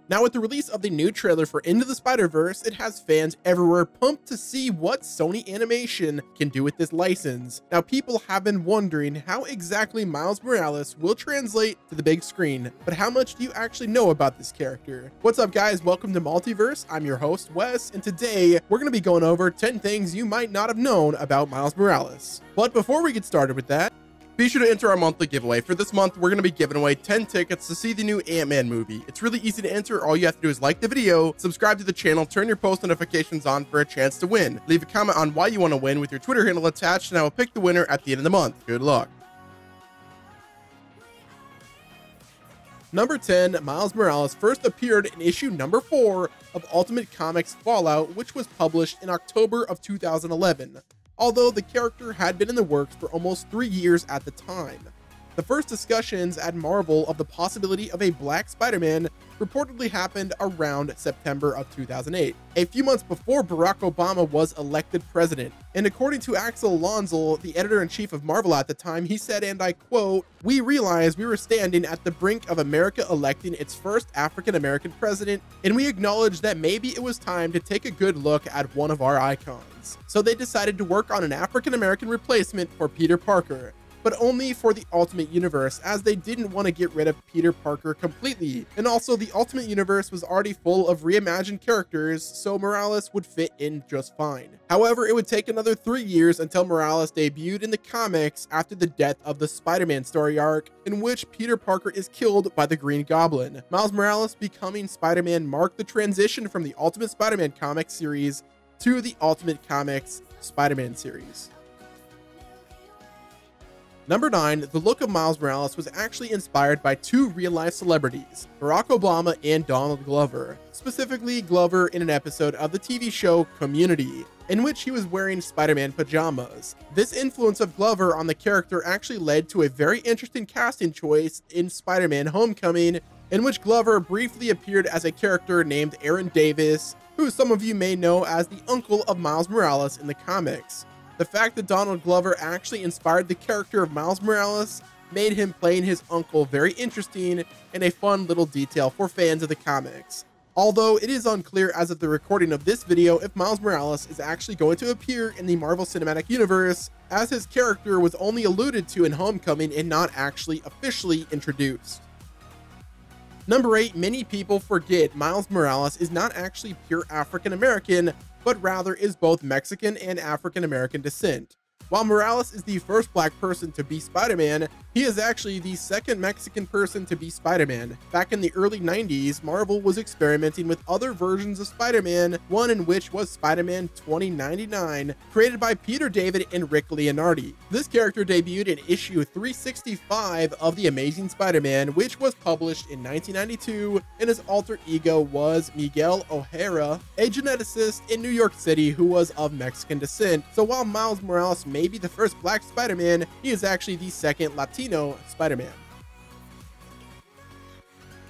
Now, with the release of the new trailer for Into the Spider-Verse, it has fans everywhere pumped to see what Sony Animation can do with this license. Now, people have been wondering how exactly Miles Morales will translate to the big screen, but how much do you actually know about this character? What's up, guys? Welcome to Multiverse. I'm your host, Wes, and today we're going to be going over 10 things you might not have known about Miles Morales. But before we get started with that, be sure to enter our monthly giveaway. For this month, we're going to be giving away 10 tickets to see the new Ant-Man movie. It's really easy to enter. All you have to do is like the video, subscribe to the channel, turn your post notifications on for a chance to win. Leave a comment on why you want to win with your Twitter handle attached, and I will pick the winner at the end of the month. Good luck. Number 10, Miles Morales first appeared in issue number 4 of Ultimate Comics Fallout, which was published in October of 2011. Although the character had been in the works for almost 3 years at the time. The first discussions at Marvel of the possibility of a Black Spider-Man reportedly happened around September of 2008, a few months before Barack Obama was elected president. And according to Axel Lonzel, the editor-in-chief of Marvel at the time, he said, and I quote, "We realized we were standing at the brink of America electing its first African-American president, and we acknowledged that maybe it was time to take a good look at one of our icons. So they decided to work on an African-American replacement for Peter Parker, but only for the Ultimate Universe, as they didn't want to get rid of Peter Parker completely. And also, the Ultimate Universe was already full of reimagined characters, so Morales would fit in just fine. However, it would take another 3 years until Morales debuted in the comics after the death of the Spider-Man story arc, in which Peter Parker is killed by the Green Goblin. Miles Morales becoming Spider-Man marked the transition from the Ultimate Spider-Man comic series to the Ultimate Comics Spider-Man series. Number 9, the look of Miles Morales was actually inspired by 2 real-life celebrities, Barack Obama and Donald Glover, specifically Glover in an episode of the TV show Community, in which he was wearing Spider-Man pajamas. This influence of Glover on the character actually led to a very interesting casting choice in Spider-Man Homecoming, in which Glover briefly appeared as a character named Aaron Davis, who some of you may know as the uncle of Miles Morales in the comics. The fact that Donald Glover actually inspired the character of Miles Morales made him playing his uncle very interesting and a fun little detail for fans of the comics. Although it is unclear as of the recording of this video if Miles Morales is actually going to appear in the Marvel Cinematic Universe, as his character was only alluded to in Homecoming and not actually officially introduced. Number 8, many people forget Miles Morales is not actually pure African American, but rather is both Mexican and African American descent. While Morales is the first Black person to be Spider-Man, he is actually the second Mexican person to be Spider-Man. Back in the early 90s, Marvel was experimenting with other versions of Spider-Man, one in which was Spider-Man 2099, created by Peter David and Rick Leonardi. This character debuted in issue 365 of The Amazing Spider-Man, which was published in 1992, and his alter ego was Miguel O'Hara, a geneticist in New York City who was of Mexican descent. So while Miles Morales may be the first Black Spider-Man, he is actually the second Latino Spider-Man.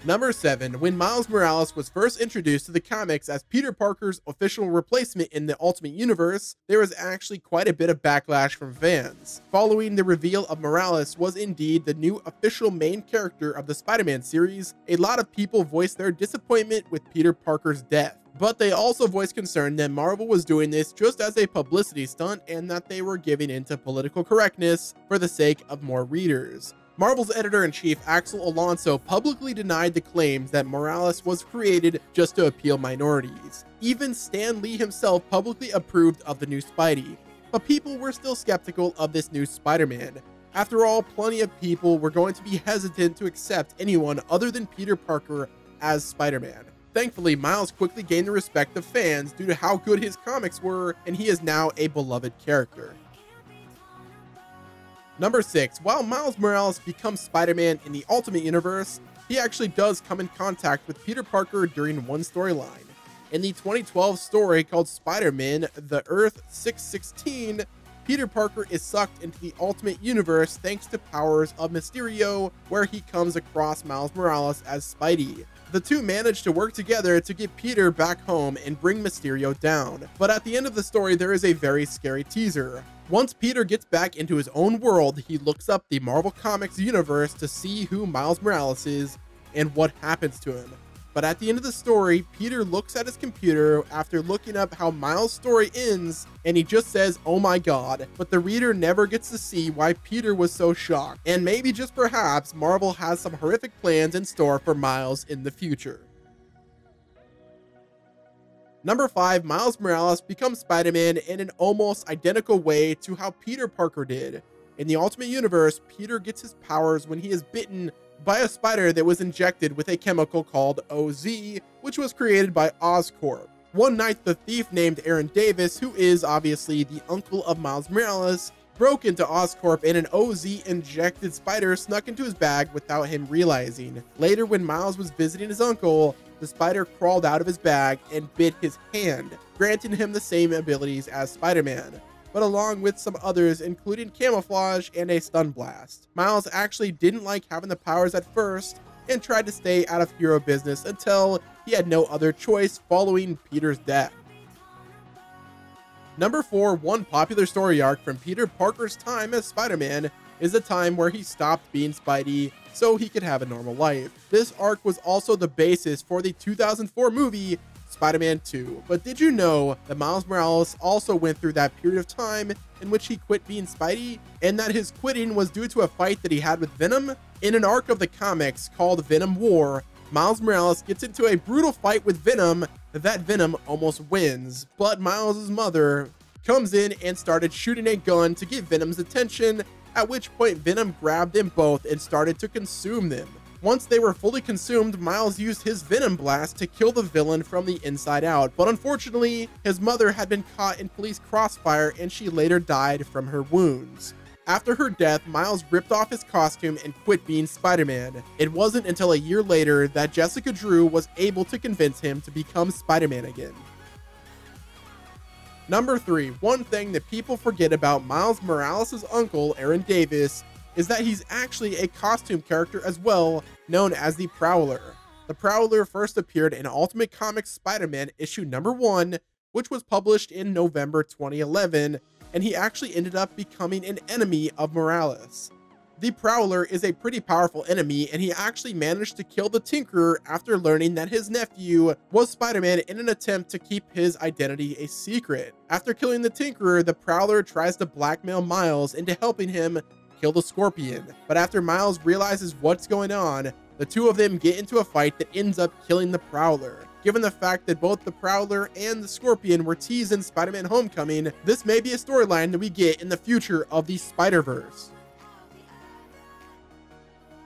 Number 7, when Miles Morales was first introduced to the comics as Peter Parker's official replacement in the Ultimate Universe, there was actually quite a bit of backlash from fans. Following the reveal of Morales was indeed the new official main character of the Spider-Man series, a lot of people voiced their disappointment with Peter Parker's death. But they also voiced concern that Marvel was doing this just as a publicity stunt and that they were giving into political correctness for the sake of more readers. Marvel's editor-in-chief Axel Alonso publicly denied the claims that Morales was created just to appeal minorities. Even Stan Lee himself publicly approved of the new Spidey. But people were still skeptical of this new Spider-Man. After all, plenty of people were going to be hesitant to accept anyone other than Peter Parker as Spider-Man. Thankfully, Miles quickly gained the respect of fans due to how good his comics were, and he is now a beloved character. Number 6, while Miles Morales becomes Spider-Man in the Ultimate Universe, he actually does come in contact with Peter Parker during one storyline. In the 2012 story called Spider-Man: The Earth 616, Peter Parker is sucked into the Ultimate Universe thanks to powers of Mysterio, where he comes across Miles Morales as Spidey. The two manage to work together to get Peter back home and bring Mysterio down. But at the end of the story, there is a very scary teaser. Once Peter gets back into his own world, he looks up the Marvel Comics universe to see who Miles Morales is and what happens to him. But at the end of the story, Peter looks at his computer after looking up how Miles' story ends, and he just says, "Oh my god," but the reader never gets to see why Peter was so shocked. And maybe just perhaps Marvel has some horrific plans in store for Miles in the future. Number 5, Miles Morales becomes Spider-Man in an almost identical way to how Peter Parker did. In the Ultimate Universe, Peter gets his powers when he is bitten by a spider that was injected with a chemical called OZ, which was created by Oscorp. One night, the thief named Aaron Davis, who is obviously the uncle of Miles Morales, broke into Oscorp and an OZ-injected spider snuck into his bag without him realizing. Later, when Miles was visiting his uncle, the spider crawled out of his bag and bit his hand, granting him the same abilities as Spider-Man, but along with some others including camouflage and a stun blast. Miles actually didn't like having the powers at first and tried to stay out of hero business until he had no other choice following Peter's death. Number 4, one popular story arc from Peter Parker's time as Spider-Man is the time where he stopped being Spidey so he could have a normal life. This arc was also the basis for the 2004 movie Spider-Man 2. But did you know that Miles Morales also went through that period of time in which he quit being Spidey, and that his quitting was due to a fight that he had with Venom? In an arc of the comics called Venom War, Miles Morales gets into a brutal fight with Venom that Venom almost wins, but Miles' mother comes in and started shooting a gun to get Venom's attention, at which point Venom grabbed them both and started to consume them. Once they were fully consumed, Miles used his Venom Blast to kill the villain from the inside out, but unfortunately, his mother had been caught in police crossfire and she later died from her wounds. After her death, Miles ripped off his costume and quit being Spider-Man. It wasn't until a year later that Jessica Drew was able to convince him to become Spider-Man again. Number 3, one thing that people forget about Miles Morales' uncle, Aaron Davis, is that he's actually a costume character as well, known as the Prowler. The Prowler first appeared in Ultimate Comics Spider-Man issue number 1, which was published in November 2011, and he actually ended up becoming an enemy of Morales. The Prowler is a pretty powerful enemy, and he actually managed to kill the Tinkerer after learning that his nephew was Spider-Man in an attempt to keep his identity a secret. After killing the Tinkerer, the Prowler tries to blackmail Miles into helping him kill the Scorpion, but after Miles realizes what's going on, the two of them get into a fight that ends up killing the Prowler. Given the fact that both the Prowler and the Scorpion were teased in Spider-Man Homecoming, this may be a storyline that we get in the future of the Spider-Verse.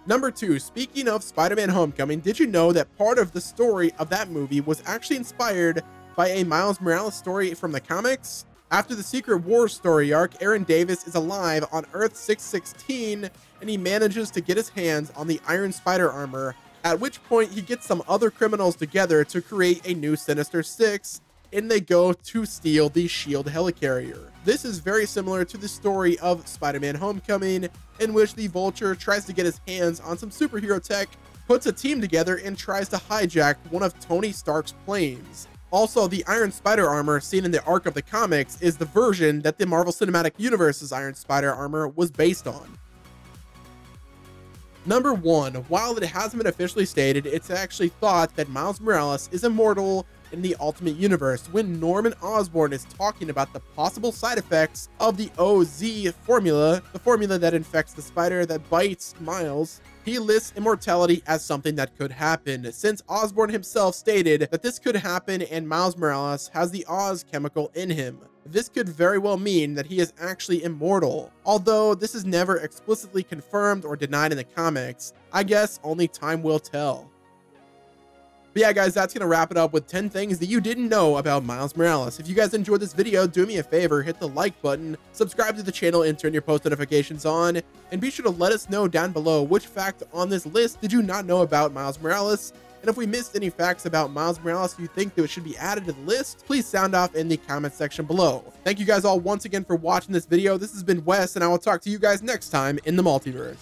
Number 2, speaking of Spider-Man Homecoming, did you know that part of the story of that movie was actually inspired by a Miles Morales story from the comics? After the Secret Wars story arc, Aaron Davis is alive on Earth 616, and he manages to get his hands on the Iron Spider armor, at which point he gets some other criminals together to create a new Sinister Six, and they go to steal the SHIELD helicarrier. This is very similar to the story of Spider-Man Homecoming, in which the Vulture tries to get his hands on some superhero tech, puts a team together, and tries to hijack one of Tony Stark's planes. Also, the Iron Spider armor seen in the arc of the comics is the version that the Marvel Cinematic Universe's Iron Spider armor was based on. Number 1, while it hasn't been officially stated, it's actually thought that Miles Morales is immortal in the Ultimate Universe when Norman Osborn is talking about the possible side effects of the OZ formula, the formula that infects the spider that bites Miles. He lists immortality as something that could happen, since Osborn himself stated that this could happen and Miles Morales has the Oz chemical in him. This could very well mean that he is actually immortal, although this is never explicitly confirmed or denied in the comics. I guess only time will tell. But yeah, guys, that's going to wrap it up with 10 things that you didn't know about Miles Morales. If you guys enjoyed this video, do me a favor, hit the like button, subscribe to the channel, and turn your post notifications on. And be sure to let us know down below which fact on this list did you not know about Miles Morales. And if we missed any facts about Miles Morales you think that should be added to the list, please sound off in the comment section below. Thank you guys all once again for watching this video. This has been Wes, and I will talk to you guys next time in the Multiverse.